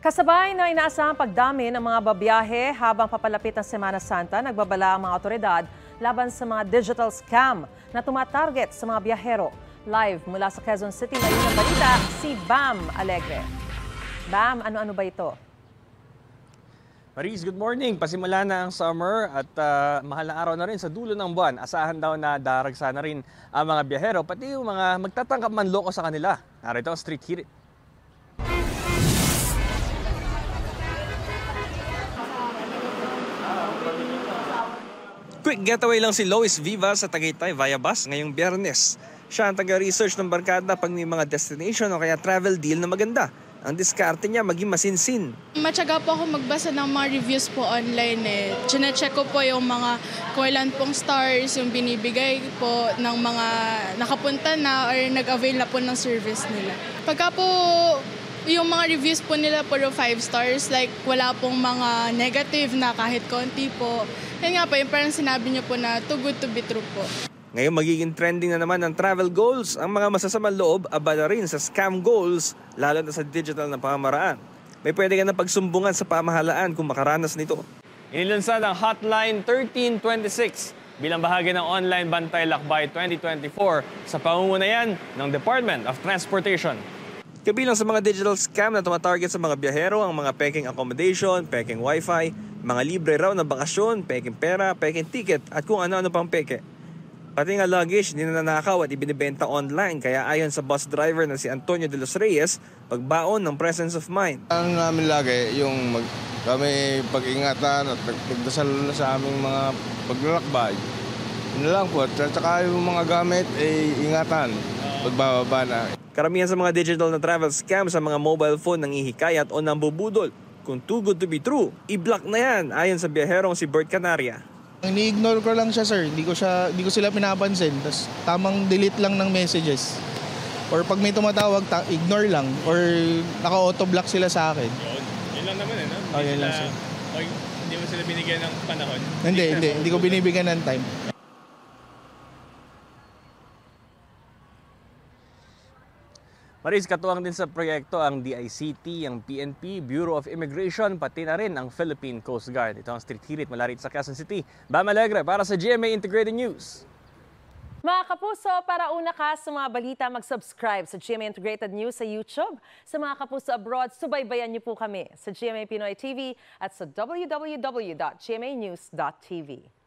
Kasabay na inaasahang pagdami ng mga babiyahe habang papalapit ang Semana Santa, nagbabala ang mga otoridad laban sa mga digital scam na tumatarget sa mga biyahero. Live mula sa Quezon City, may unang balita si Bam Alegre. Bam, ano-ano ba ito? Maris, good morning. Pasimula na ang summer at mahal na araw na rin sa dulo ng buwan. Asahan daw na daragsa na rin ang mga biyahero, pati yung mga magtatangkap manloko sa kanila. Narito ang Street Hirit. Quick getaway lang si Lois Viva sa Tagaytay via bus ngayong Biyernes. Siya ang taga-research ng barkada pag may mga destination o kaya travel deal na maganda. Ang diskarte niya maging masinsin. Matyaga po ako magbasa ng mga reviews po online eh. Chine-check ko po yung mga kung ilan pong stars, yung binibigay po ng mga nakapunta na or nag-avail na po ng service nila. Pagka po yung mga reviews po nila puro 5 stars, like wala pong mga negative na kahit konti po. Yan nga po, yung parang sinabi niyo po na too good to be true po. Ngayon magiging trending na naman ang travel goals. Ang mga masasamang loob, abala rin sa scam goals, lalo na sa digital na pamamaraan. May pwede ka na pagsumbungan sa pamahalaan kung makaranas nito. Inilunsad ang Hotline 1326 bilang bahagi ng Online Bantay Lakbay 2024 sa pamumunayan ng Department of Transportation. Kabilang sa mga digital scam na tumatarget sa mga biyahero ang mga peking accommodation, peking wifi, mga libre raw na bakasyon, peking pera, peking ticket at kung ano-ano pang peke. Pati nga luggage, ninanakaw at ibinibenta online. Kaya ayon sa bus driver na si Antonio de los Reyes, pagbaon ng presence of mind. Ano namin lagi, yung kami pag-ingatan at pagdasal na sa aming mga paglalakbay. Yun lang po, at saka yung mga gamit, ingatan, pagbababa na. Karamihan sa mga digital na travel scam sa mga mobile phone nang ihikayat o nambubudol. Kung too good to be true, i-block na yan ayon sa biyaherong si Bert Canaria. Ini-ignore ko lang siya, sir. Hindi ko sila pinapansin. Tapos tamang delete lang ng messages. Or pag may tumatawag, ignore lang. Or naka-auto-block sila sa akin. Yun lang naman no? Oh, yun lang, sir. Hindi mo sila binigyan ng panahon? Hindi ko binibigyan ng time. Maris, katuwang din sa proyekto ang DICT, ang PNP, Bureau of Immigration, pati na rin ang Philippine Coast Guard. Ito ang Street Hirit mula rito sa Quezon City. Bam Alegre para sa GMA Integrated News. Mga kapuso, para una ka sa mga balita, mag-subscribe sa GMA Integrated News sa YouTube. Sa mga kapuso abroad, subaybayan niyo po kami sa GMA Pinoy TV at sa www.gmanews.tv.